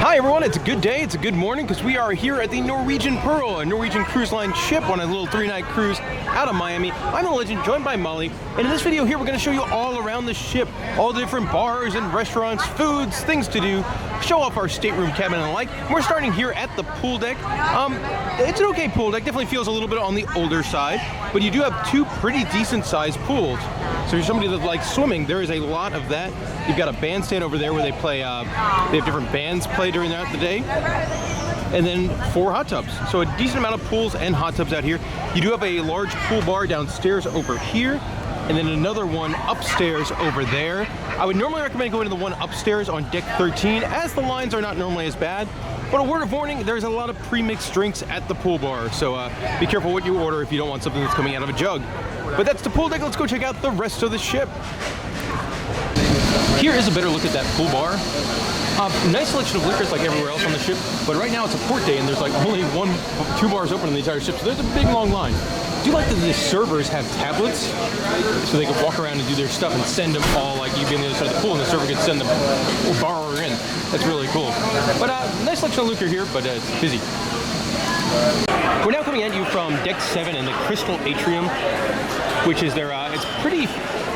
Hi everyone, it's a good day, it's a good morning because we are here at the Norwegian Pearl, a Norwegian Cruise Line ship on a little 3-night cruise out of Miami. I'm the legend, joined by Molly, and in this video here we're going to show you all around the ship, all the different bars and restaurants, foods, things to do, show off our stateroom cabin and the like. We're starting here at the pool deck. It's an okay pool deck, definitely feels a little bit on the older side, but you do have two pretty decent sized pools. So if you're somebody that likes swimming, there is a lot of that. You've got a bandstand over there where they play, they have different bands play during the day. And then 4 hot tubs. So a decent amount of pools and hot tubs out here. You do have a large pool bar downstairs over here, and then another one upstairs over there. I would normally recommend going to the one upstairs on deck 13, as the lines are not normally as bad. But a word of warning, there's a lot of pre-mixed drinks at the pool bar, so be careful what you order if you don't want something that's coming out of a jug. But that's the pool deck. Let's go check out the rest of the ship. Here is a better look at that pool bar. Nice selection of liquors like everywhere else on the ship, but right now it's a port day and there's like only 2 bars open on the entire ship, so there's a big long line. I do like that the servers have tablets, so they can walk around and do their stuff and send them all, like you'd be on the other side of the pool and the server could send them or borrow her in. That's really cool. But nice selection of liquor here, but it's busy. We're now coming at you from deck 7 in the Crystal Atrium, which is their, it's pretty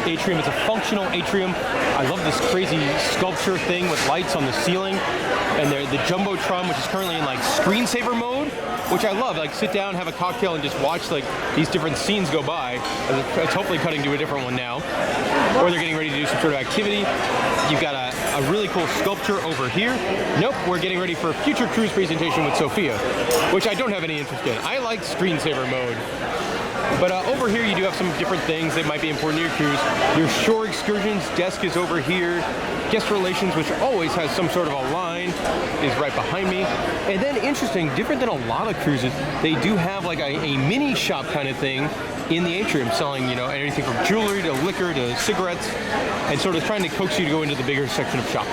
atrium. It's a functional atrium. I love this crazy sculpture thing with lights on the ceiling, and the Jumbotron, which is currently in like screensaver mode, which I love. Like sit down, have a cocktail, and just watch like these different scenes go by. It's hopefully cutting to a different one now, or they're getting ready to do some sort of activity. You've got a really cool sculpture over here. Nope, we're getting ready for a future cruise presentation with Sophia, which I don't have any interest in. I like screensaver mode. But over here you do have some different things that might be important to your cruise. Your shore excursions desk is over here. Guest relations, which always has some sort of a line, is right behind me. And then interesting, different than a lot of cruises, they do have like a mini shop kind of thing in the atrium, selling, you know, anything from jewelry to liquor to cigarettes, and sort of trying to coax you to go into the bigger section of shops.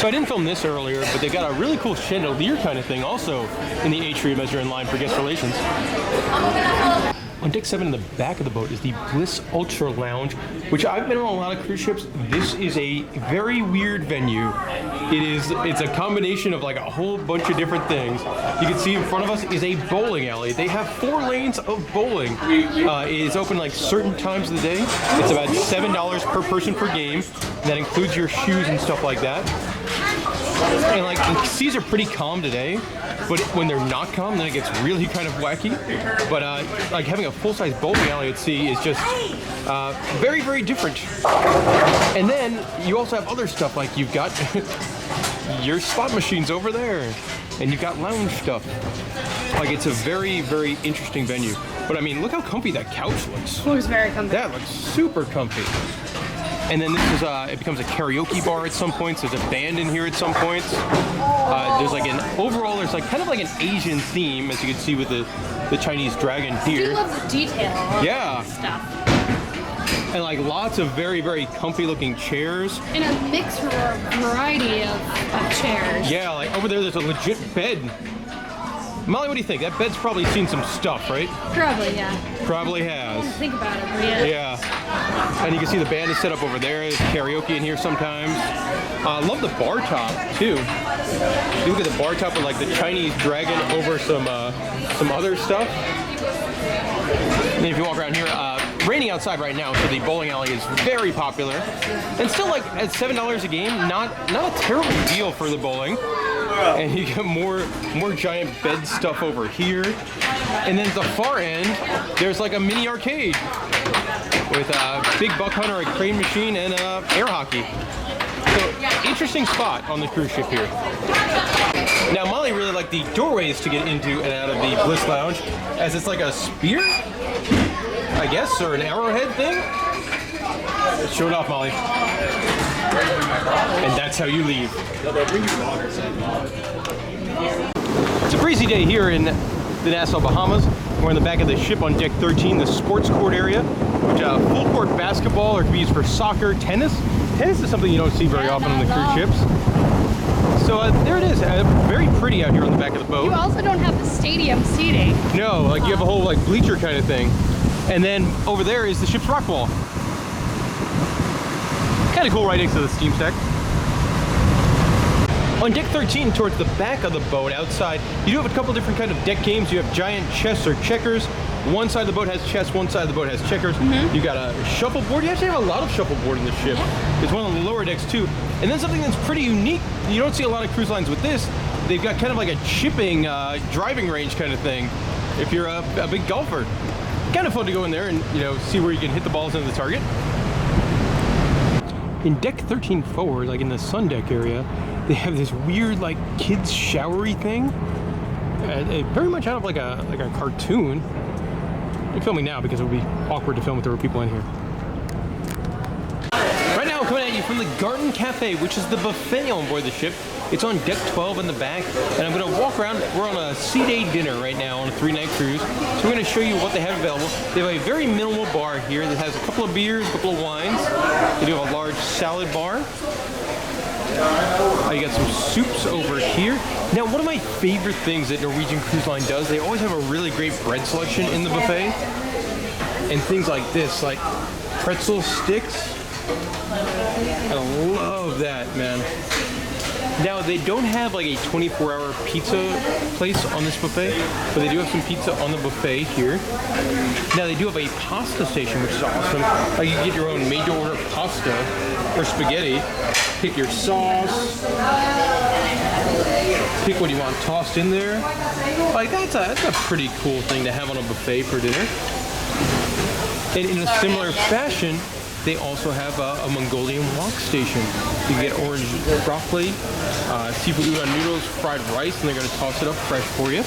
So I didn't film this earlier, but they got a really cool chandelier kind of thing also in the atrium as you're in line for guest relations. On deck 7 in the back of the boat is the Bliss Ultra Lounge, which I've been on a lot of cruise ships. This is a very weird venue. It's a combination of like a whole bunch of different things. You can see in front of us is a bowling alley. They have 4 lanes of bowling. It is open like certain times of the day. It's about $7 per person per game. That includes your shoes and stuff like that. And like the seas are pretty calm today, but when they're not calm, then it gets really kind of wacky. But like having a full-size bowling alley at sea is just very, very different. And then you also have other stuff, like you've got your slot machines over there, and you've got lounge stuff. Like it's a very, very interesting venue. But I mean, look how comfy that couch looks. It looks very comfy. That looks super comfy. And then this is, it becomes a karaoke bar at some points. There's a band in here at some points. There's like overall, there's like kind of like an Asian theme, as you can see with the Chinese dragon here. I do love the detail. Yeah. Stuff. And like lots of very, very comfy looking chairs. And a mix or a variety of chairs. Yeah, like over there's a legit bed. Molly, what do you think? That bed's probably seen some stuff, right? Probably, yeah. Probably I has. don't think about it, but yeah. Yeah. And you can see the band is set up over there. There's karaoke in here sometimes. I love the bar top, too. Look at the bar top with like the Chinese dragon over some other stuff. And then if you walk around here, raining outside right now, so the bowling alley is very popular. And still like at $7 a game, not a terrible deal for the bowling. And you get more giant bed stuff over here. And then at the far end, there's like a mini arcade with a big buck hunter, a crane machine, and air hockey. So interesting spot on the cruise ship here. Now Molly really liked the doorways to get into and out of the Bliss Lounge, as it's like a spear, I guess, or an arrowhead thing. Show it off, Molly. And that's how you leave. It's a breezy day here in the Nassau, Bahamas. We're in the back of the ship on deck 13, the sports court area, which full court basketball, or can be used for soccer, tennis. Tennis is something you don't see very often on the cruise ships. So there it is, very pretty out here on the back of the boat. You also don't have the stadium seating. No, like you have a whole like bleacher kind of thing. And then over there is the ship's rock wall. Kind of cool right next to the steam deck. On deck 13, towards the back of the boat outside, you do have a couple different kind of deck games. You have giant chess or checkers. One side of the boat has chess, one side of the boat has checkers. You got a shuffleboard. You actually have a lot of shuffleboard in this ship. It's one of the lower decks too. And then something that's pretty unique, you don't see a lot of cruise lines with this, they've got kind of like a chipping driving range kind of thing. If you're a big golfer, kind of fun to go in there and, you know, see where you can hit the balls into the target. In deck 13 forward, like in the sun deck area, they have this weird like kids showery thing. Very much out of like a cartoon. I'm filming now because it would be awkward to film if there were people in here. Right now I'm coming at you from the Garden Cafe, which is the buffet on board the ship. It's on deck 12 in the back, and I'm gonna walk around. We're on a sea-day dinner right now on a 3-night cruise. So we're gonna show you what they have available. They have a very minimal bar here that has a couple of beers, a couple of wines. They do have a large salad bar. You got some soups over here. Now, one of my favorite things that Norwegian Cruise Line does, they always have a really great bread selection in the buffet. And things like this, like pretzel sticks. I love that, man. Now, they don't have like a 24-hour pizza place on this buffet, but they do have some pizza on the buffet here. Now, they do have a pasta station, which is awesome. Like, you can get your own made-to-order pasta or spaghetti. Pick your sauce. Pick what you want tossed in there. Like, that's a pretty cool thing to have on a buffet for dinner. And in a similar fashion, they also have a Mongolian wok station. You can get orange broccoli, seafood udon noodles, fried rice, and they're going to toss it up fresh for you.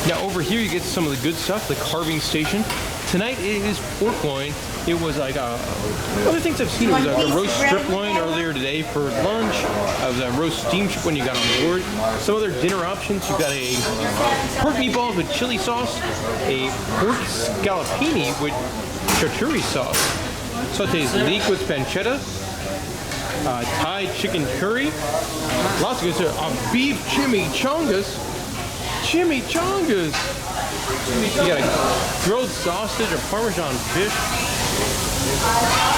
Now over here you get some of the good stuff, the carving station. Tonight it is pork loin. It was like other things I've seen. It was like a roast strip loin earlier today for lunch. It was a roast steam chip when you got on board. Some other dinner options. You've got a pork meatballs with chili sauce, a pork scallopini with charcuterie sauce, sauteed leek with pancetta, Thai chicken curry, lots of good stuff. Beef chimichangas. Chimichangas. You got a grilled sausage, a Parmesan fish.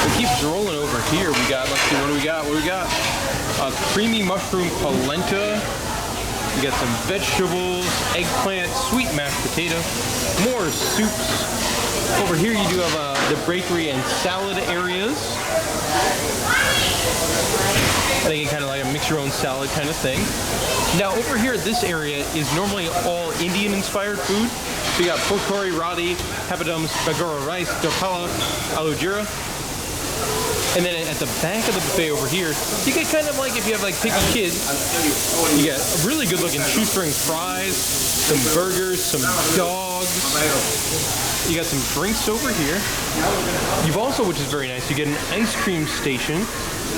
It keeps rolling over here. We got, let's see, what do we got? A creamy mushroom polenta. You got some vegetables, eggplant, sweet mashed potato, more soups. Over here you do have the bakery and salad areas. I think you kind of like a mix your own salad kind of thing. Now over here, this area is normally all Indian inspired food. So you got pork curry, roti, papadums, bagora rice, dopala, aloo jira. And then at the back of the buffet over here, you get kind of like, if you have like picky kids, you get really good looking shoestring fries, some burgers, some dogs. You got some drinks over here. You've also, which is very nice, you get an ice cream station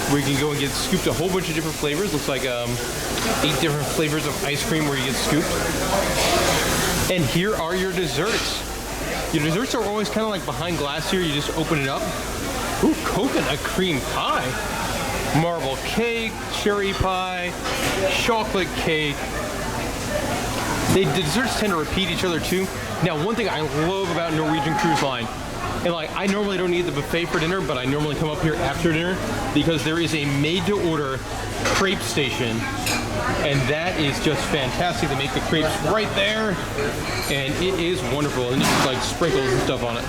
where you can go and get scooped a whole bunch of different flavors. Looks like 8 different flavors of ice cream where you get scooped. And here are your desserts. Your desserts are always kind of like behind glass here. You just open it up. Ooh, coconut cream pie. Marble cake, cherry pie, chocolate cake. The desserts tend to repeat each other too. Now, one thing I love about Norwegian Cruise Line, and like I normally don't eat the buffet for dinner, but I normally come up here after dinner because there is a made-to-order crepe station, and that is just fantastic. They make the crepes right there, and it is wonderful. And just like sprinkles and stuff on it.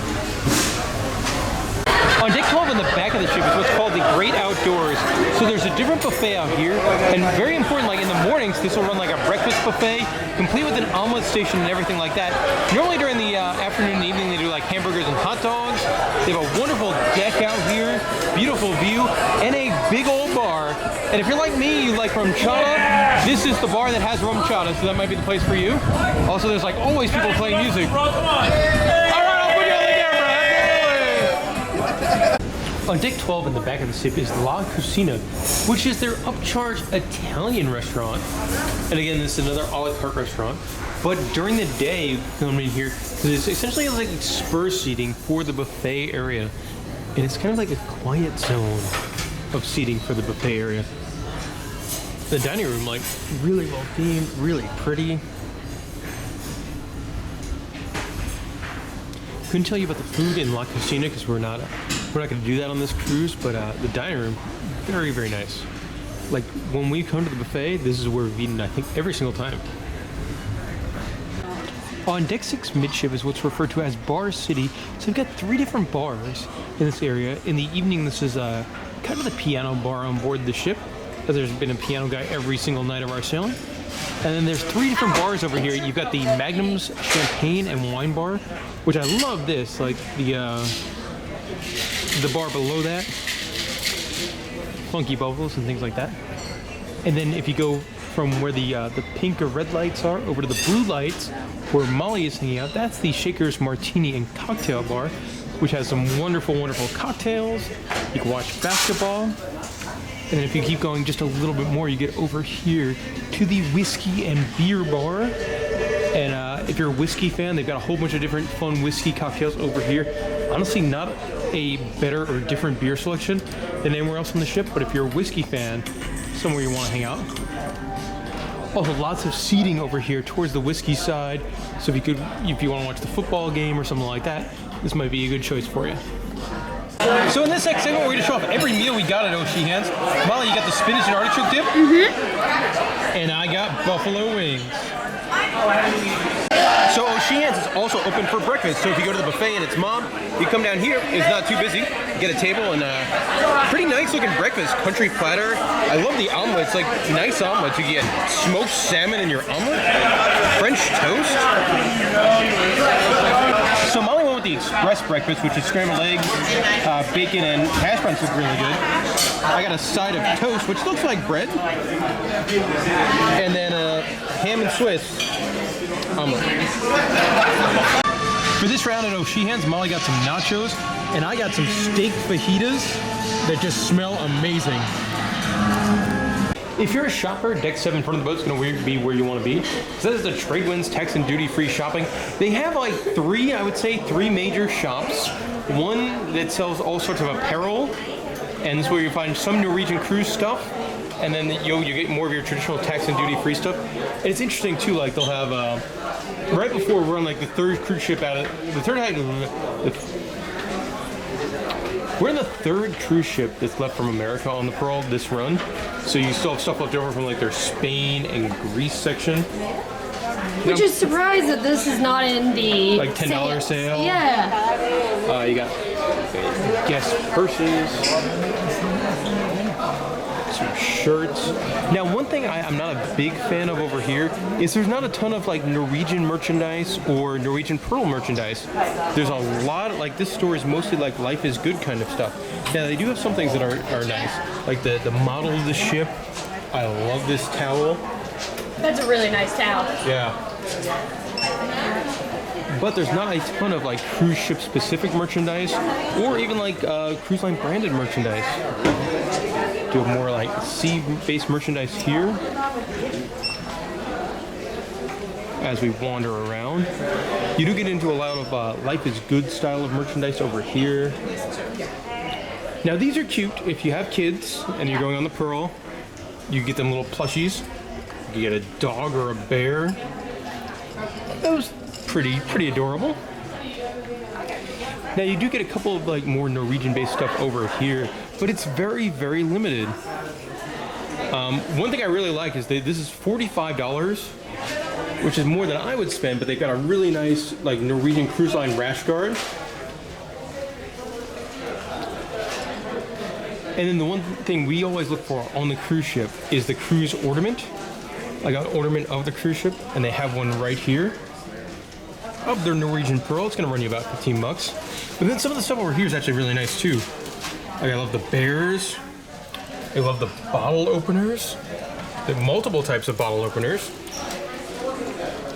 On deck 12 in the back of the ship is what's called the Great Outdoors. So there's a different buffet out here, and very important, like in the mornings, this will run like a breakfast buffet, complete with an omelet station and everything like that. Normally during the afternoon and evening, they do like hamburgers and hot dogs. They have a wonderful deck out here, beautiful view, and a big old bar. And if you're like me, you like rum chata, this is the bar that has rum chata, so that might be the place for you. Also, there's like always people playing music. On deck 12 in the back of the ship is La Cocina, which is their upcharge Italian restaurant. And again, this is another a la carte restaurant. But during the day, you come in here, it's essentially like spur seating for the buffet area. And it's kind of like a quiet zone of seating for the buffet area. The dining room, like, really well themed, really pretty. Couldn't tell you about the food in La Cocina because we're not going to do that on this cruise, but the dining room, very, very nice. Like when we come to the buffet, this is where we've eaten, I think, every single time. On deck 6 midship is what's referred to as Bar City. So we've got 3 different bars in this area. In the evening, this is kind of the piano bar on board the ship, because there's been a piano guy every single night of our sailing. And then there's 3 different bars over here. You've got the Magnum's Champagne and Wine Bar, which I love this, like the bar below that. Funky bubbles and things like that. And then if you go from where the pink or red lights are over to the blue lights, where Molly is hanging out, that's the Shaker's Martini and Cocktail Bar, which has some wonderful, wonderful cocktails. You can watch basketball. And then if you keep going just a little bit more, you get over here to the Whiskey and Beer Bar. And if you're a whiskey fan, they've got a whole bunch of different fun whiskey cocktails over here. Honestly, not a better or different beer selection than anywhere else on the ship, but if you're a whiskey fan, somewhere you want to hang out. Also, lots of seating over here towards the whiskey side. So if you want to watch the football game or something like that, this might be a good choice for you. So in this next segment, we're going to show off every meal we got at O'Sheehan's. Molly, you got the spinach and artichoke dip? Mm-hmm. And I got buffalo wings. So O'Sheehan's is also open for breakfast. So if you go to the buffet and it's mom, you come down here, it's not too busy. Get a table and pretty nice looking breakfast. Country platter. I love the omelets, like nice omelets. You get smoked salmon in your omelet. French toast. So Molly went with the express breakfast, which is scrambled eggs, bacon, and hash browns look really good. I got a side of toast, which looks like bread. And then ham and Swiss omelet. For this round at O'Sheehan's, Molly got some nachos, and I got some steak fajitas that just smell amazing. If you're a shopper, deck 7 in front of the boat is going to be where you want to be. So this is the Tradewinds tax and duty-free shopping. They have like 3 major shops. One that sells all sorts of apparel, and this is where you find some Norwegian cruise stuff. And then you get more of your traditional tax and duty-free stuff. And it's interesting too, like they'll have, right before we're on like the 3rd cruise ship out of, the 3rd we're in the 3rd cruise ship that's left from America on the Pearl this run. So you still have stuff left over from like their Spain and Greece section. Which is surprised that this is not in the like $10 sale. Yeah. You got guest purses, some shirts. Now, one thing I'm not a big fan of over here is there's not a ton of like Norwegian merchandise or Norwegian Pearl merchandise. There's a lot, like this store is mostly like life is good kind of stuff. Now, they do have some things that are nice, like the model of the ship. I love this towel. That's a really nice towel. Yeah. But there's not a ton of like cruise ship specific merchandise or even like cruise line branded merchandise. Do have more like sea-based merchandise here as we wander around. You do get into a lot of life is good style of merchandise over here. Now these are cute. If you have kids and you're going on the Pearl, you get them little plushies. You get a dog or a bear. That was pretty adorable. Now you do get a couple of like more Norwegian-based stuff over here, but it's very, very limited. One thing I really like is this is $45, which is more than I would spend, but they've got a really nice like Norwegian Cruise Line rash guard. And then the one thing we always look for on the cruise ship is the cruise ornament. Like an ornament of the cruise ship, and they have one right here of their Norwegian Pearl. It's going to run you about 15 bucks. But then some of the stuff over here is actually really nice too. Like I love the bears. I love the bottle openers. They have multiple types of bottle openers.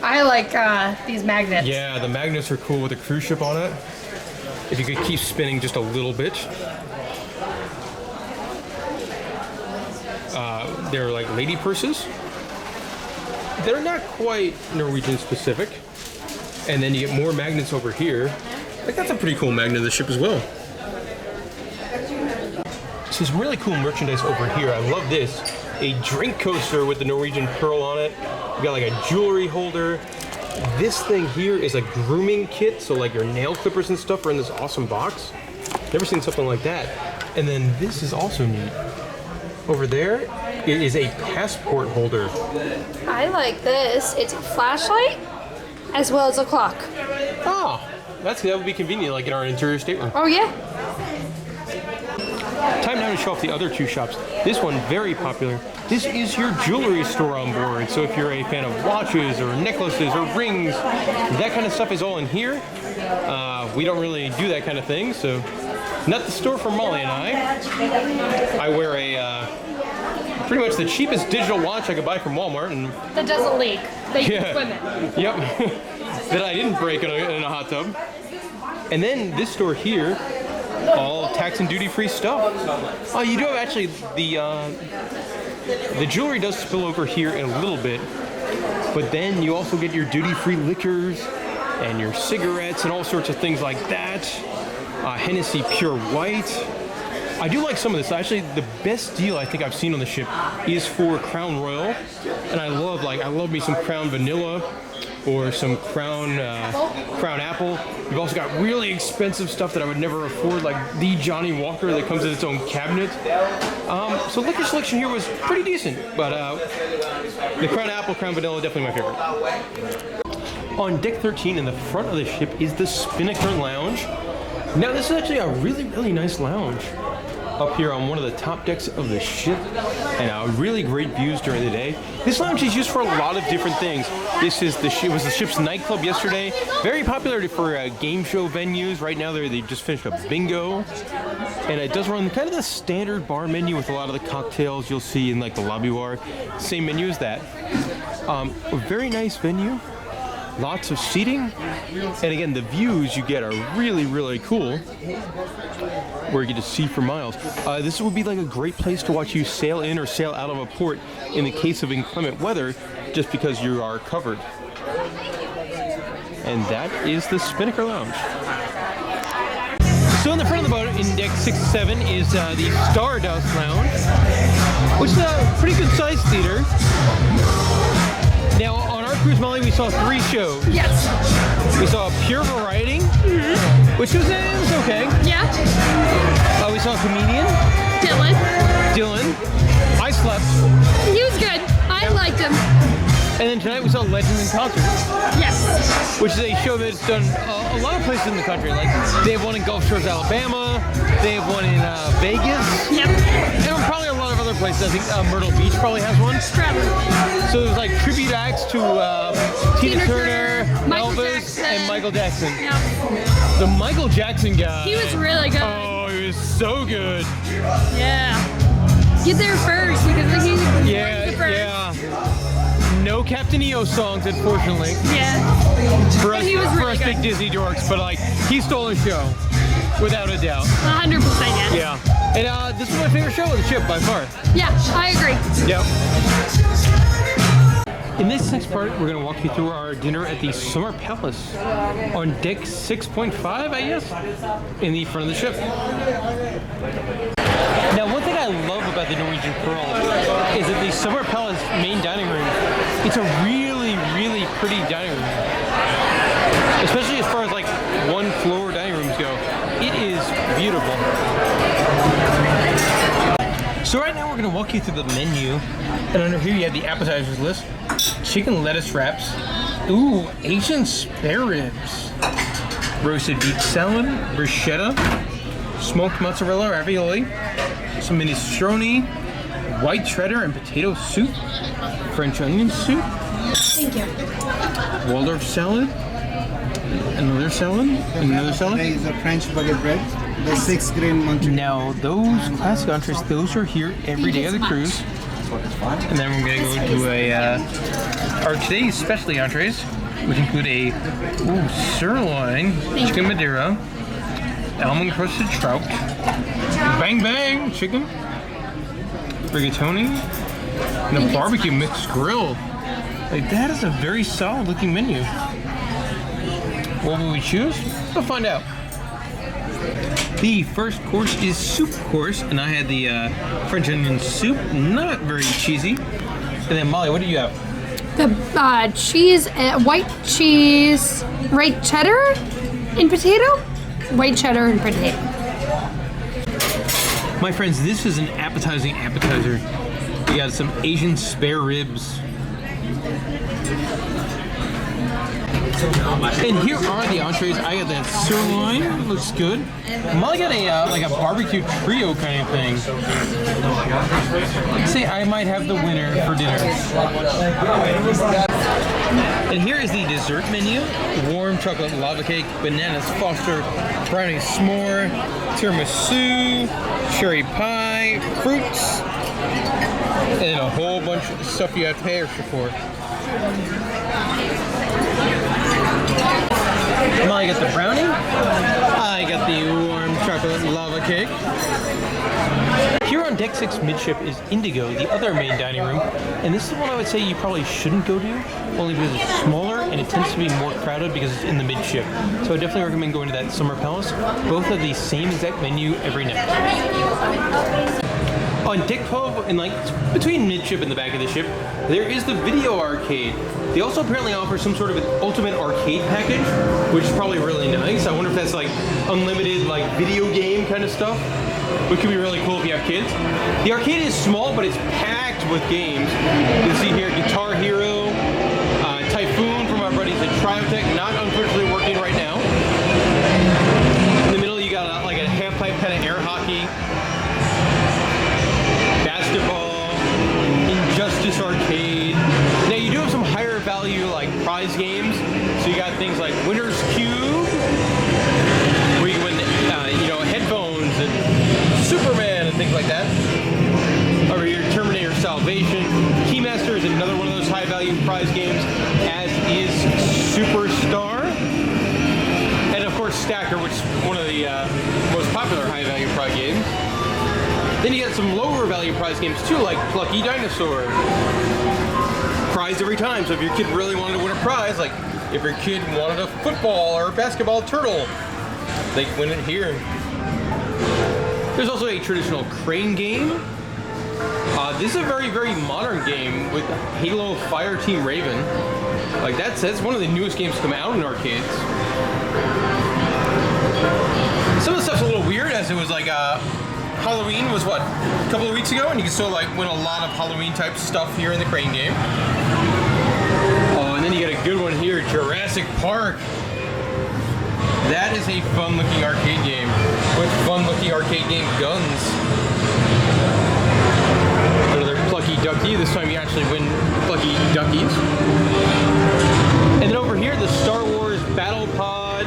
I like these magnets. Yeah, the magnets are cool with a cruise ship on it. If you could keep spinning just a little bit. They're like lady purses. They're not quite Norwegian specific. And then you get more magnets over here. Like that's a pretty cool magnet of the ship as well. So there's really cool merchandise over here. I love this. A drink coaster with the Norwegian Pearl on it. You got like a jewelry holder. This thing here is a grooming kit. So like your nail clippers and stuff are in this awesome box. Never seen something like that. And then this is also neat. Over there, it is a passport holder. I like this. It's a flashlight as well as a clock. Oh, that would be convenient, like in our interior stateroom. Oh yeah. Time now to show off the other two shops. This one, very popular. This is your jewelry store on board. So if you're a fan of watches or necklaces or rings, that kind of stuff is all in here. We don't really do that kind of thing, so not the store for Molly and I. I wear a pretty much the cheapest digital watch I could buy from Walmart, and That doesn't leak. That you can swim in. Yep. That I didn't break in a hot tub. And then this store here, all tax and duty-free stuff. Oh, you do have actually the jewelry does spill over here in a little bit, but then you also get your duty-free liquors and your cigarettes and all sorts of things like that. Hennessy Pure White. I do like some of this. Actually, the best deal I think I've seen on the ship is for Crown Royal, and I love me some Crown Vanilla or some Crown Apple. You've also got really expensive stuff that I would never afford, like the Johnny Walker that comes in its own cabinet. So liquor selection here was pretty decent, but the Crown Apple, Crown Vanilla, definitely my favorite. On deck 13 in the front of the ship is the Spinnaker Lounge. Now this is actually a really, really nice lounge up here on one of the top decks of the ship, and really great views during the day. This lounge is used for a lot of different things. This is was the ship's nightclub yesterday. Very popular for game show venues. Right now they just finished a bingo, and it does run kind of the standard bar menu with a lot of the cocktails you'll see in like the lobby bar. Same menu as that. A very nice venue. Lots of seating, and again, the views you get are really, really cool, where you get to see for miles. This would be like a great place to watch you sail in or sail out of a port in the case of inclement weather, just because you are covered. And that is the Spinnaker Lounge. So in the front of the boat, in deck 6-7, is the Stardust Lounge, which is a pretty good sized theater. Now, on our cruise, Molly, we saw 3 shows. Yes. We saw Pure Variety, which was okay. Yeah. We saw a comedian. Dylan. I slept. He was good. I liked him. And then tonight we saw Legends in Concert. Yes. Which is a show that's done a lot of places in the country. Like, they have one in Gulf Shores, Alabama. They have one in Vegas. Yep. And probably a lot of other places. I think Myrtle Beach probably has one. So there's like tribute acts to Tina Turner, Elvis, and Michael Jackson. Yep. The Michael Jackson guy. He was really good. Oh, he was so good. Yeah. Get there first because he No Captain EO songs, unfortunately. Yeah. For us, he was really big Disney dorks, but like, he stole the show, without a doubt. 100%, yes. Yeah. And this was my favorite show on the ship by far. Yeah, I agree. Yep. In this next part, we're going to walk you through our dinner at the Summer Palace on deck 6.5, I guess, in the front of the ship. Now, one thing I love about the Norwegian Pearl is that the Summer Palace main dining room, it's a really, really pretty dining room. Especially as far as like one floor dining rooms go. It is beautiful. So right now we're going to walk you through the menu, and under here you have the appetizers list. Chicken lettuce wraps. Ooh, Asian spare ribs. Roasted beef salad, bruschetta, smoked mozzarella ravioli, some minestrone, white cheddar and potato soup, French onion soup. Thank you. Waldorf salad, another salad, and another salad. Today is a French baguette bread. The 6 green Montreal. Now those classic entrees, those are here every day of the cruise. And then we're gonna go to our today's specialty entrees, which include a sirloin, chicken Mandara, almond crusted trout, bang bang chicken, rigatoni, and a barbecue mixed grill. Like, that is a very solid looking menu. What will we choose? We'll find out. The first course is soup course, and I had the French onion soup, not very cheesy. And then Molly, what do you have? The cheese, white cheese, white cheddar and potato? White cheddar and potato. My friends, this is an appetizing appetizer. We got some Asian spare ribs. And here are the entrees. I got that sirloin, looks good. Molly got a like a barbecue trio kind of thing. I'd say I might have the winner for dinner. And here is the dessert menu: warm chocolate lava cake, bananas foster, brownie s'more, tiramisu, cherry pie, fruits, and a whole bunch of stuff you have to pay extra for. I got the brownie. I got the warm chocolate lava cake. Here on Deck 6 midship is Indigo, the other main dining room, and this is one I would say you probably shouldn't go to, only because it's smaller and it tends to be more crowded because it's in the midship. So I definitely recommend going to that Summer Palace. Both have the same exact menu every night. On Deck 12, and like between midship and the back of the ship, there is the video arcade. They also apparently offer some sort of an ultimate arcade package, which is probably really nice. I wonder if that's like unlimited like video game kind of stuff, which could be really cool if you have kids. The arcade is small, but it's packed with games. You can see here Guitar Hero, Typhoon from our buddies at Triotech, not unfortunately working right now. In the middle you got like a half-pipe kind of air hockey, basketball, Injustice Arcade. Now you do have some higher value like prize games. So you got things like Winner's Cube, where you win you know, headphones and Superman and things like that. Over here, Terminator Salvation. Keymaster is another one of those high value prize games, as is Superstar. And of course Stacker, which is one of the most popular high value prize games. Then you got some lower value prize games too, like Plucky Dinosaur. Prize every time, so if your kid really wanted to win a prize, like if your kid wanted a football or a basketball turtle, they can win it here. There's also a traditional crane game. This is a very, very modern game with Halo Fire Team Raven. Like that's one of the newest games to come out in arcades. Some of the stuff's a little weird, as it was like Halloween was what, a couple of weeks ago, and you can still like win a lot of Halloween type stuff here in the crane game. Oh, and then you got a good one here, Jurassic Park. That is a fun looking arcade game with fun looking arcade game guns. Another Plucky Ducky, this time you actually win Plucky Duckies. And then over here, the Star Wars Battle Pod,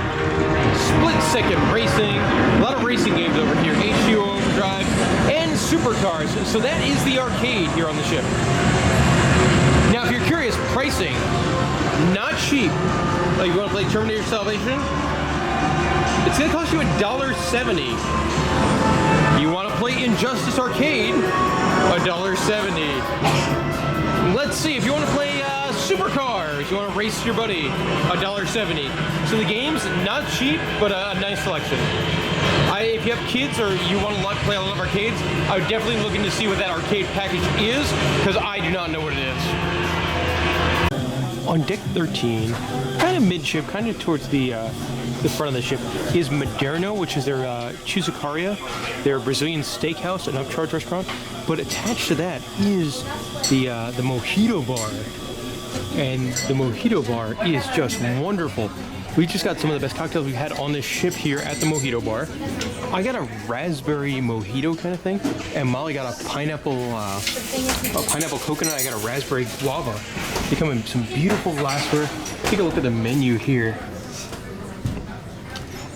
Split Second Racing, a lot of racing games over here, H2O Overdrive, and Supercars. So that is the arcade here on the ship. Now if you're curious, pricing, not cheap. Like you want to play Terminator Salvation? It's going to cost you $1.70. You want to play Injustice Arcade? $1.70. Let's see, if you want to play Supercars, you want to race your buddy, $1.70. So the game's not cheap, but a nice selection. If you have kids or you want to play a lot of arcades, I would definitely look into see what that arcade package is, because I do not know what it is. On Deck 13, kind of midship, kind of towards the front of the ship, is Moderno, which is their Chusacaria, their Brazilian steakhouse and upcharge restaurant. But attached to that is the Mojito Bar. And the Mojito Bar is just wonderful. We just got some of the best cocktails we've had on this ship here at the Mojito Bar. I got a raspberry mojito kind of thing, and Molly got a pineapple coconut. I got a raspberry guava. They come in some beautiful glassware. Take a look at the menu here.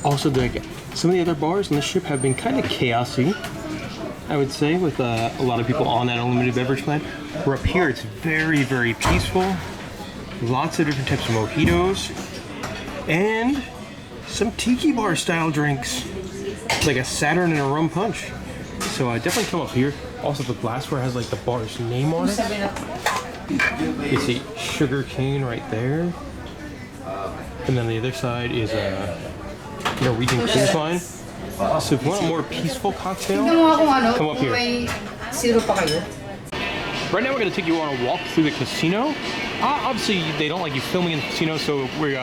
Also, some of the other bars on the ship have been kind of chaotic, I would say, with a lot of people on that unlimited beverage plan. We're up here, it's very, very peaceful. Lots of different types of mojitos. And some tiki bar style drinks. It's like a Saturn and a rum punch. So definitely come up here. Also, the glassware has like the bar's name on it. You see sugar cane right there. And then the other side is a Norwegian Cruise Line. So if you want a more peaceful cocktail, come up here. Right now we're going to take you on a walk through the casino. Obviously they don't like you filming in the casino, so we're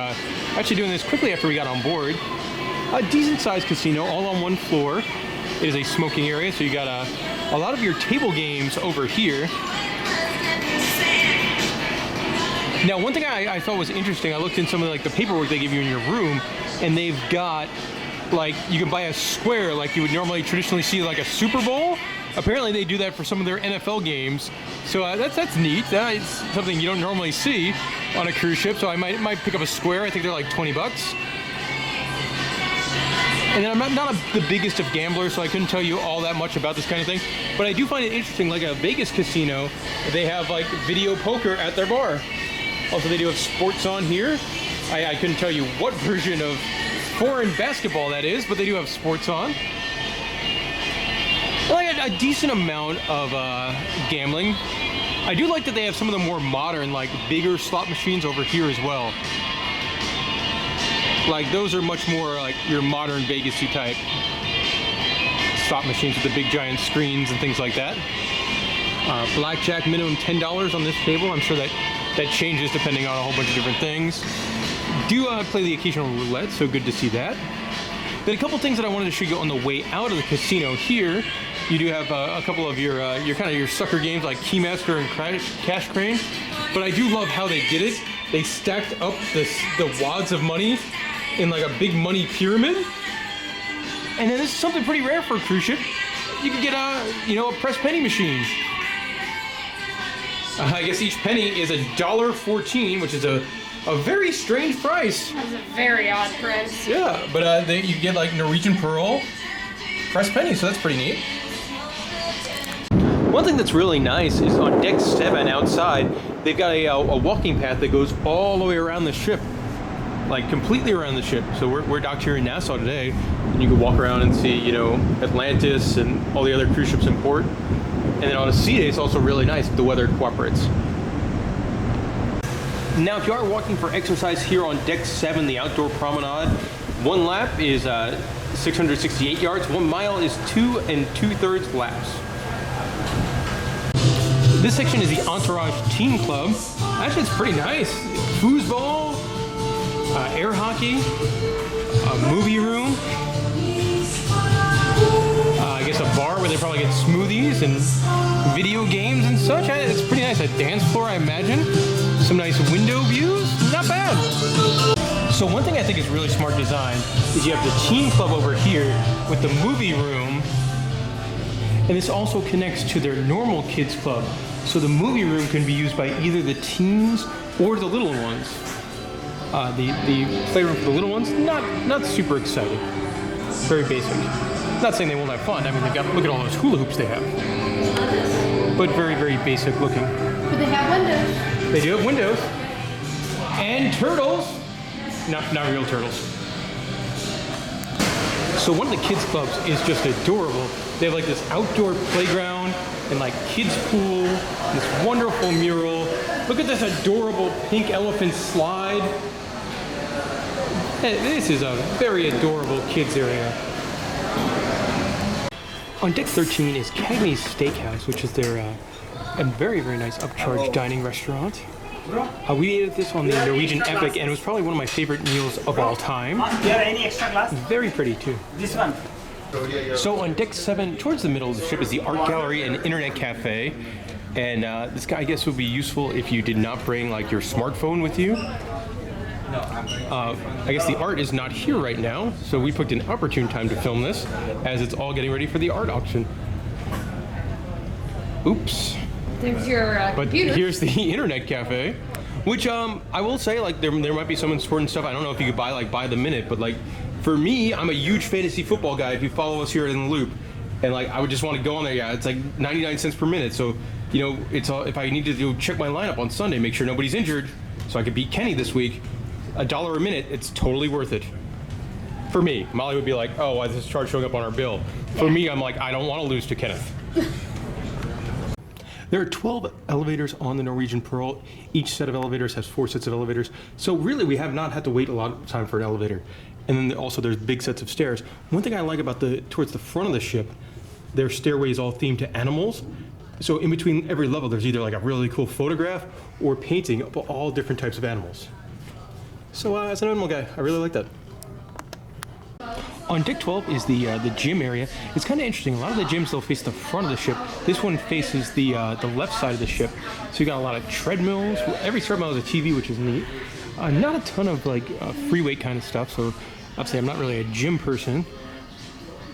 actually doing this quickly after we got on board. A decent sized casino, all on one floor. it is a smoking area, so you got a lot of your table games over here. Now, one thing I thought was interesting, I looked in some of like the paperwork they give you in your room, and they've got like, you can buy a square like you would normally traditionally see like a Super Bowl. Apparently they do that for some of their NFL games, so that's neat. That's something you don't normally see on a cruise ship, so I might pick up a square. I think they're like 20 bucks. And then I'm not the biggest of gamblers, so I couldn't tell you all that much about this kind of thing, but I do find it interesting, like a Vegas casino, they have like video poker at their bar. Also, they do have sports on here. I couldn't tell you what version of foreign basketball that is, but they do have sports on. Like a decent amount of gambling. I do like that they have some of the more modern, like bigger slot machines over here as well. Like those are much more like your modern Vegas-y type slot machines with the big giant screens and things like that. Blackjack, minimum $10 on this table. I'm sure that changes depending on a whole bunch of different things. Do play the occasional roulette, so good to see that. Then a couple things that I wanted to show you on the way out of the casino here. You do have a couple of your kind of your sucker games like Keymaster and Cash Crane, but I do love how they did it. They stacked up the wads of money in like a big money pyramid, and then this is something pretty rare for a cruise ship. You can get a press penny machine. I guess each penny is $1.14, which is a very strange price. That's a very odd price. Yeah, but you get like Norwegian Pearl press penny, so that's pretty neat. One thing that's really nice is on deck 7 outside, they've got a walking path that goes all the way around the ship, like completely around the ship. So we're docked here in Nassau today, and you can walk around and see, Atlantis and all the other cruise ships in port. And then on a sea day, it's also really nice if the weather cooperates. Now, if you are walking for exercise here on deck 7, the outdoor promenade, 1 lap is 668 yards, 1 mile is 2 2/3 laps. This section is the Entourage Team Club. Actually, it's pretty nice. Foosball, air hockey, a movie room, I guess a bar where they probably get smoothies and video games and such. It's pretty nice. A dance floor, I imagine. Some nice window views. Not bad. So one thing I think is really smart design is you have the Team Club over here with the movie room, and this also connects to their normal kids club. So the movie room can be used by either the teens or the little ones. The playroom for the little ones, not super exciting. Very basic. Not saying they won't have fun. I mean, look at all those hula hoops they have. But very, very basic looking. But they have windows. They do have windows. And turtles. Not real turtles. So one of the kids clubs is just adorable. They have like this outdoor playground and like kids pool, this wonderful mural. Look at this adorable pink elephant slide. This is a very adorable kids area. On deck 13 is Cagney's Steakhouse, which is their a very, very nice upcharge dining restaurant. We ate at this on the Norwegian Epic, and it was probably one of my favorite meals of all time. Do you have any extra glass? Very pretty too. This one. So on deck 7, towards the middle of the ship, is the art gallery and internet cafe. And this guy, I guess, would be useful if you did not bring like your smartphone with you. I guess the art is not here right now, so we picked an opportune time to film this, as it's all getting ready for the art auction. Oops. There's your computer. But here's the internet cafe, which I will say, like, there might be some important stuff. I don't know if you could buy like by the minute, but like for me, I'm a huge fantasy football guy. If you follow us here in the Loop, and like I would just want to go on there. Yeah, it's like 99 cents per minute. So it's all, if I need to go check my lineup on Sunday, make sure nobody's injured, so I could beat Kenny this week. $1 a minute, it's totally worth it. For me, Molly would be like, "Oh, why is this charge showing up on our bill?" For me, I'm like, I don't want to lose to Kenneth. There are 12 elevators on the Norwegian Pearl. Each set of elevators has 4 sets of elevators. So really, we have not had to wait a lot of time for an elevator. And then also there's big sets of stairs. One thing I like about towards the front of the ship, their stairway is all themed to animals. So in between every level, there's either like a really cool photograph or painting of all different types of animals. So as an animal guy, I really like that. On deck 12 is the gym area. It's kind of interesting. A lot of the gyms, they'll face the front of the ship. This one faces the left side of the ship. So you got a lot of treadmills. Every treadmill has a TV, which is neat. Not a ton of like free weight kind of stuff. So obviously I'm not really a gym person.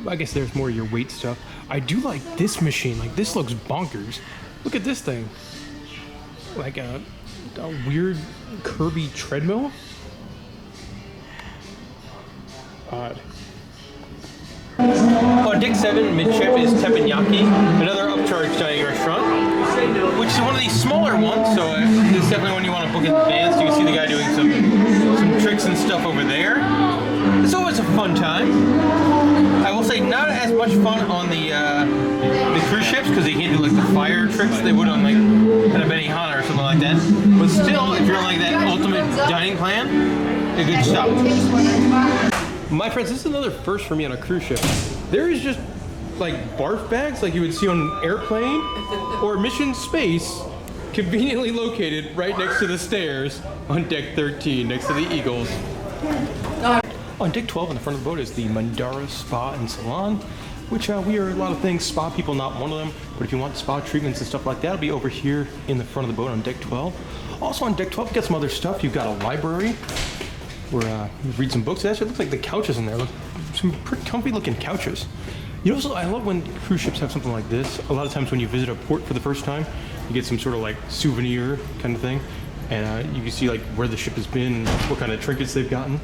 I guess there's more of your weight stuff. I do like this machine. Like this looks bonkers. Look at this thing. Like a weird curvy treadmill. Odd. On deck 7, midship is Teppanyaki, another upcharge dining restaurant, which is one of these smaller ones, so this is definitely one you want to book in advance. You can see the guy doing some tricks and stuff over there. It's always a fun time. I will say not as much fun on the cruise ships, because they can't do like the fire tricks they would on like at a Benihana or something like that. But still, if you're on like that ultimate dining plan, a good stop. My friends, this is another first for me on a cruise ship. There is just like barf bags like you would see on an airplane or mission space, conveniently located right next to the stairs on deck 13 next to the Eagles. On deck 12 on the front of the boat is the Mandara Spa and Salon, which we are a lot of things. Spa people, not one of them, but if you want spa treatments and stuff like that, it'll be over here in the front of the boat on deck 12. Also on deck 12, you got some other stuff. You've got a library where you read some books. It actually looks like the couches in there. Look, some pretty comfy looking couches. You know, I love when cruise ships have something like this. A lot of times when you visit a port for the first time, you get some sort of like souvenir kind of thing, and you can see like where the ship has been and what kind of trinkets they've gotten.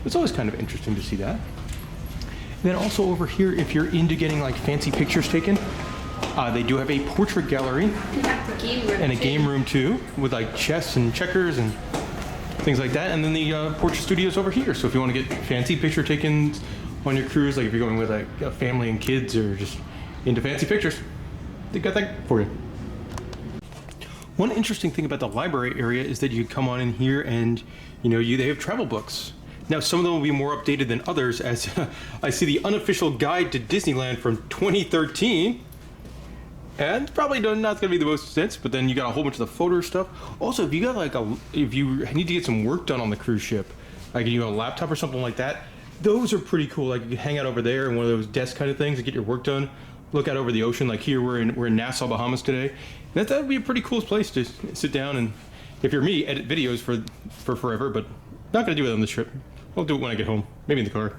It's always kind of interesting to see that. And then also over here, if you're into getting like fancy pictures taken, they do have a portrait gallery and a game room too, with like chess and checkers and things like that. And then the portrait studio's over here. So if you want to get fancy picture taken on your cruise, like if you're going with like a family and kids or just into fancy pictures, they got that for you. One interesting thing about the library area is that you come on in here and they have travel books. Now some of them will be more updated than others, as I see the unofficial guide to Disneyland from 2013. And it's probably not going to be the most sense, but then you got a whole bunch of the photo stuff. Also, if you got like if you need to get some work done on the cruise ship, like you have a laptop or something like that, those are pretty cool. Like you can hang out over there in one of those desk kind of things and get your work done. Look out over the ocean. Like here, we're in Nassau, Bahamas today. That would be a pretty cool place to sit down and, if you're me, edit videos for forever. But not going to do it on this trip. I'll do it when I get home, maybe in the car.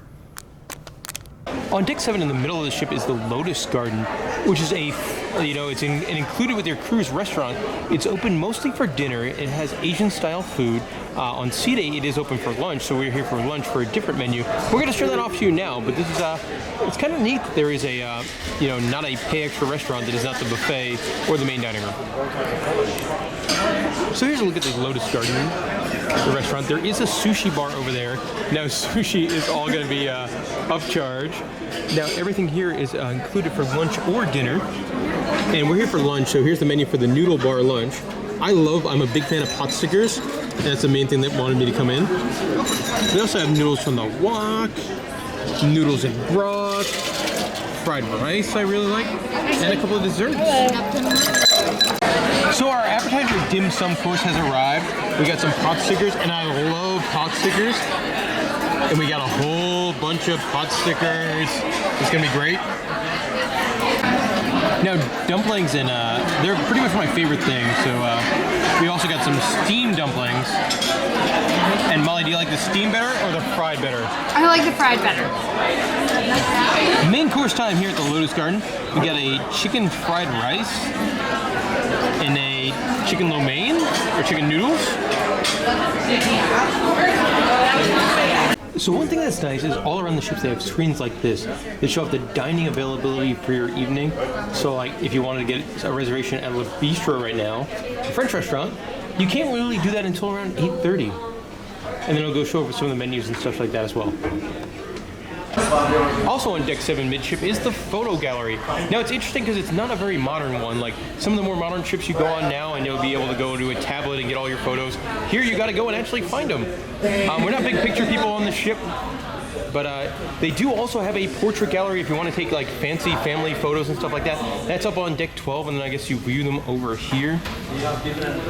On deck 7 in the middle of the ship is the Lotus Garden, which is it's included with your cruise restaurant. It's open mostly for dinner. It has Asian style food. On sea day it is open for lunch, so we're here for lunch for a different menu. We're going to show that off to you now, but this is it's kind of neat that there is a not a pay extra restaurant that is not the buffet or the main dining room. So here's a look at the Lotus Garden, the restaurant. There is a sushi bar over there. Now sushi is all going to be upcharge. Now everything here is included for lunch or dinner, and we're here for lunch. So here's the menu for the noodle bar lunch. I'm a big fan of pot stickers, and that's the main thing that wanted me to come in. We also have noodles from the wok, noodles in broth, fried rice I really like, and a couple of desserts. So our appetizer dim sum course has arrived. We got some pot stickers, and I love pot stickers. And we got a whole bunch of pot stickers. It's gonna be great. Now dumplings, and they're pretty much my favorite thing. So we also got some steamed dumplings. And Molly, do you like the steamed better or the fried better? I like the fried better. Main course time here at the Lotus Garden. We got a chicken fried rice and a chicken lo mein or chicken noodles. So one thing that's nice is all around the ships they have screens like this that show up the dining availability for your evening. So like if you wanted to get a reservation at Le Bistro right now, a French restaurant, you can't really do that until around 8:30. And then it'll go show over some of the menus and stuff like that as well. Also on deck 7 midship is the photo gallery. Now it's interesting because it's not a very modern one. Like some of the more modern ships you go on now and you'll be able to go to a tablet and get all your photos. Here you got to go and actually find them. We're not big picture people on the ship, but they do also have a portrait gallery if you want to take like fancy family photos and stuff like that. That's up on deck 12, and then I guess you view them over here.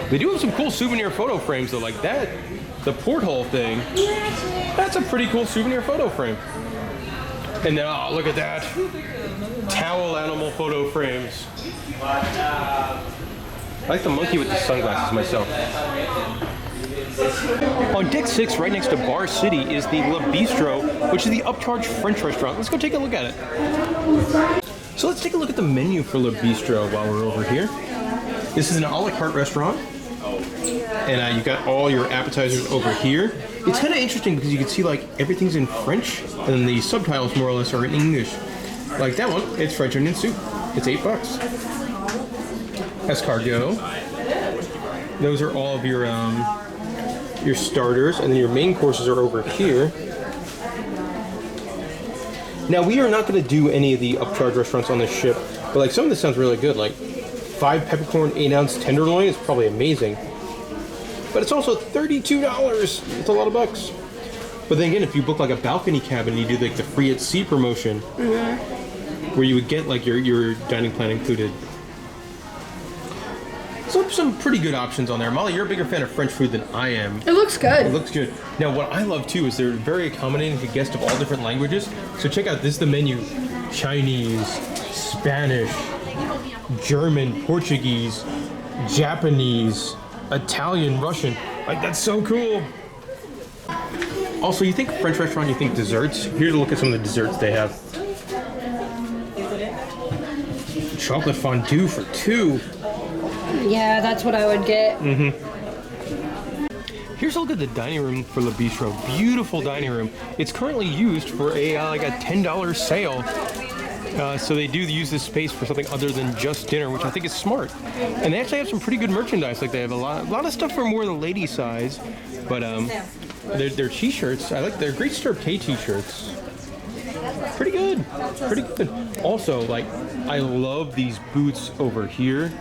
They do have some cool souvenir photo frames though, like that. The porthole thing, that's a pretty cool souvenir photo frame. And then, oh, look at that. Towel animal photo frames. I like the monkey with the sunglasses myself. On deck 6, right next to Bar City, is the Le Bistro, which is the upcharge French restaurant. Let's go take a look at it. So let's take a look at the menu for Le Bistro while we're over here. This is an a la carte restaurant. And you've got all your appetizers over here. It's kind of interesting because you can see like everything's in French and then the subtitles more or less are in English. Like that one, it's French onion soup. It's $8. Escargot. Those are all of your starters, and then your main courses are over here. Now we are not going to do any of the upcharge restaurants on this ship, but like some of this sounds really good. Like 5 peppercorn 8-ounce tenderloin is probably amazing. But it's also $32. It's a lot of bucks. But then again, if you book like a balcony cabin and you do like the free at sea promotion, where you would get like your dining plan included. So some pretty good options on there. Molly, you're a bigger fan of French food than I am. It looks good. It looks good. Now, what I love too is they're very accommodating to guests of all different languages. So check out this is the menu: Chinese, Spanish, German, Portuguese, Japanese, Italian, Russian. Like, that's so cool. Also, you think French restaurant, you think desserts. Here's a look at some of the desserts they have. Chocolate fondue for 2. Yeah, that's what I would get. Here's a look at the dining room for Le Bistro. Beautiful dining room. It's currently used for like a $10 sale. So they do use this space for something other than just dinner, which I think is smart. And they actually have some pretty good merchandise. Like they have a lot of stuff for more the lady size, but their t-shirts. I like their Great Stir K t-shirts. Pretty good, pretty good. Also, like I love these boots over here.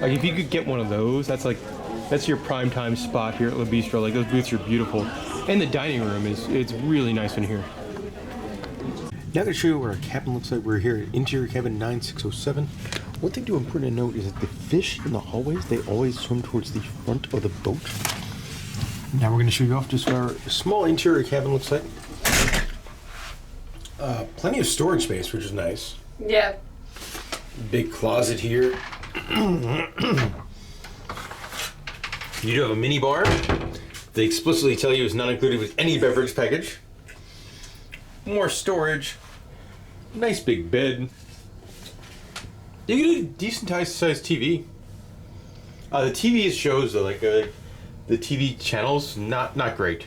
Like if you could get one of those, that's your prime time spot here at Le Bistro. Like those boots are beautiful, and the dining room it's really nice in here. Now I'm going to show you what our cabin looks like. We're here at interior cabin 9607. One thing important to note is that the fish in the hallways, they always swim towards the front of the boat. Now we're going to show you off just what our small interior cabin looks like. Plenty of storage space, which is nice. Yeah. Big closet here. You do have a mini bar. They explicitly tell you it's not included with any beverage package. More storage. Nice big bed. You get a decent sized TV. The TV shows though, like the TV channels, not great.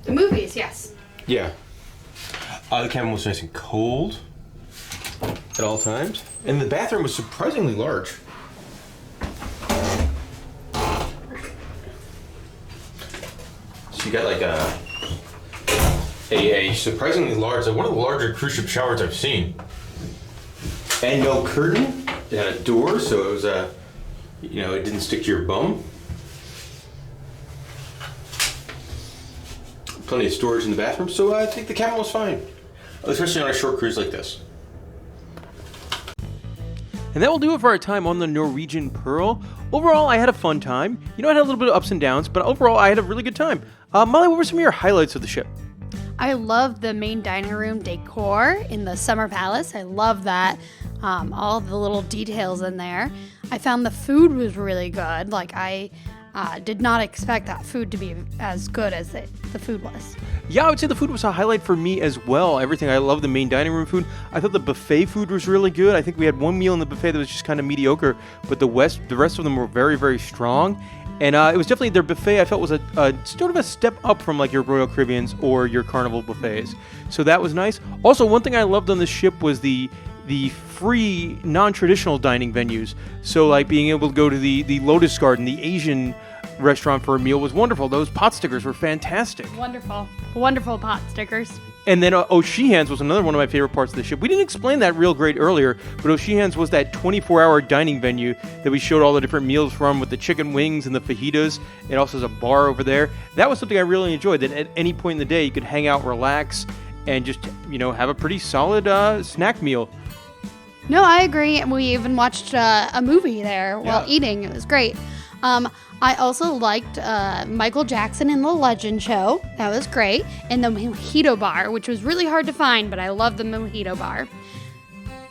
The movies, yes. Yeah. The cabin was nice and cold at all times, and the bathroom was surprisingly large. So you got like a surprisingly large, like one of the larger cruise ship showers I've seen. And no curtain. It had a door, so it was it didn't stick to your bum. Plenty of storage in the bathroom, so I think the cabin was fine, especially on a short cruise like this. And that will do it for our time on the Norwegian Pearl. Overall, I had a fun time. I had a little bit of ups and downs, but overall, I had a really good time. Molly, what were some of your highlights of the ship? I love the main dining room decor in the Summer Palace. I love that. All the little details in there. I found the food was really good. Like I did not expect that food to be as good as the food was. Yeah, I would say the food was a highlight for me as well. Everything. I love the main dining room food. I thought the buffet food was really good. I think we had one meal in the buffet that was just kind of mediocre, but the rest of them were very, very strong. And it was definitely their buffet. I felt was a sort of a step up from like your Royal Caribbeans or your Carnival buffets. So that was nice. Also, one thing I loved on this ship was the free non-traditional dining venues. So like being able to go to the Lotus Garden, the Asian restaurant for a meal was wonderful. Those pot stickers were fantastic. Wonderful pot stickers. And then O'Sheehan's was another one of my favorite parts of the ship. We didn't explain that real great earlier, but O'Sheehan's was that 24-hour dining venue that we showed all the different meals from, with the chicken wings and the fajitas. It also has a bar over there. That was something I really enjoyed, that at any point in the day you could hang out, relax, and just, have a pretty solid snack meal. No, I agree. And we even watched a movie there while eating. It was great. I also liked Michael Jackson in the Legend Show. That was great. And the Mojito Bar, which was really hard to find, but I love the Mojito Bar.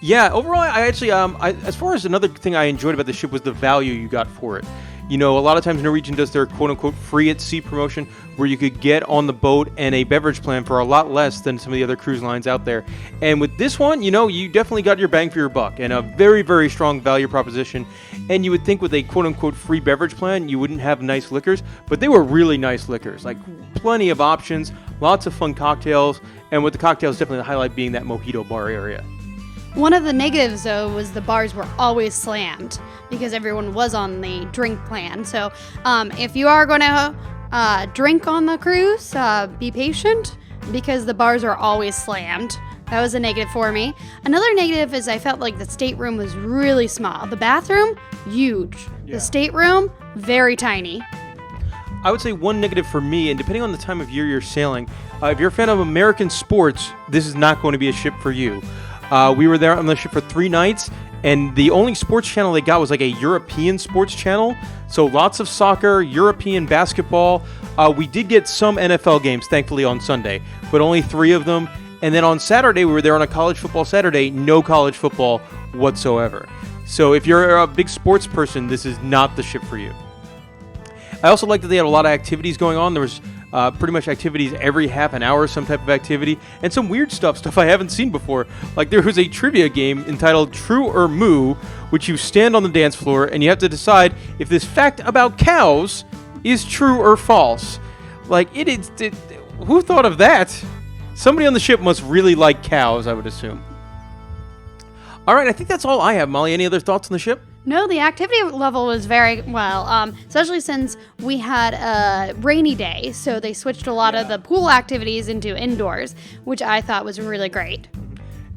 Yeah, overall, I actually, as far as another thing I enjoyed about the ship was the value you got for it. You know, a lot of times Norwegian does their quote-unquote free at sea promotion where you could get on the boat and a beverage plan for a lot less than some of the other cruise lines out there. And with this one, you know, you definitely got your bang for your buck and a very, very strong value proposition. And you would think with a quote-unquote free beverage plan, you wouldn't have nice liquors, but they were really nice liquors. Like, plenty of options, lots of fun cocktails, and with the cocktails, definitely the highlight being that Mojito Bar area. One of the negatives, though, was the bars were always slammed because everyone was on the drink plan. So if you are going to drink on the cruise, be patient because the bars are always slammed. That was a negative for me. Another negative is I felt like the stateroom was really small. The bathroom, huge. Yeah. The stateroom, very tiny. I would say one negative for me, and depending on the time of year you're sailing, if you're a fan of American sports, this is not going to be a ship for you. We were there on the ship for 3 nights, and the only sports channel they got was like a European sports channel. So lots of soccer, European basketball. We did get some NFL games, thankfully, on Sunday, but only 3 of them. And then on Saturday, we were there on a college football Saturday, no college football whatsoever. So if you're a big sports person, this is not the ship for you. I also like that they had a lot of activities going on. There was pretty much activities every half an hour, some type of activity, and some weird stuff I haven't seen before. Like there was a trivia game entitled True or Moo, which you stand on the dance floor and you have to decide if this fact about cows is true or false. Like who thought of that? Somebody on the ship must really like cows, I would assume. All right, I think that's all I have. Molly, any other thoughts on the ship? No, the activity level was very well, especially since we had a rainy day, so they switched a lot of the pool activities into indoors, which I thought was really great.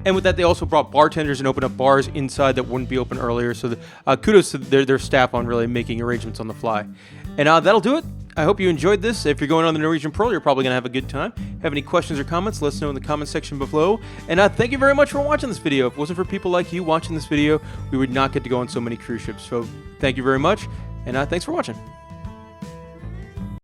And with that, they also brought bartenders and opened up bars inside that wouldn't be open earlier, so kudos to their staff on really making arrangements on the fly. And that'll do it. I hope you enjoyed this. If you're going on the Norwegian Pearl, you're probably going to have a good time. Have any questions or comments, let us know in the comment section below. And thank you very much for watching this video. If it wasn't for people like you watching this video, we would not get to go on so many cruise ships. So thank you very much, and thanks for watching.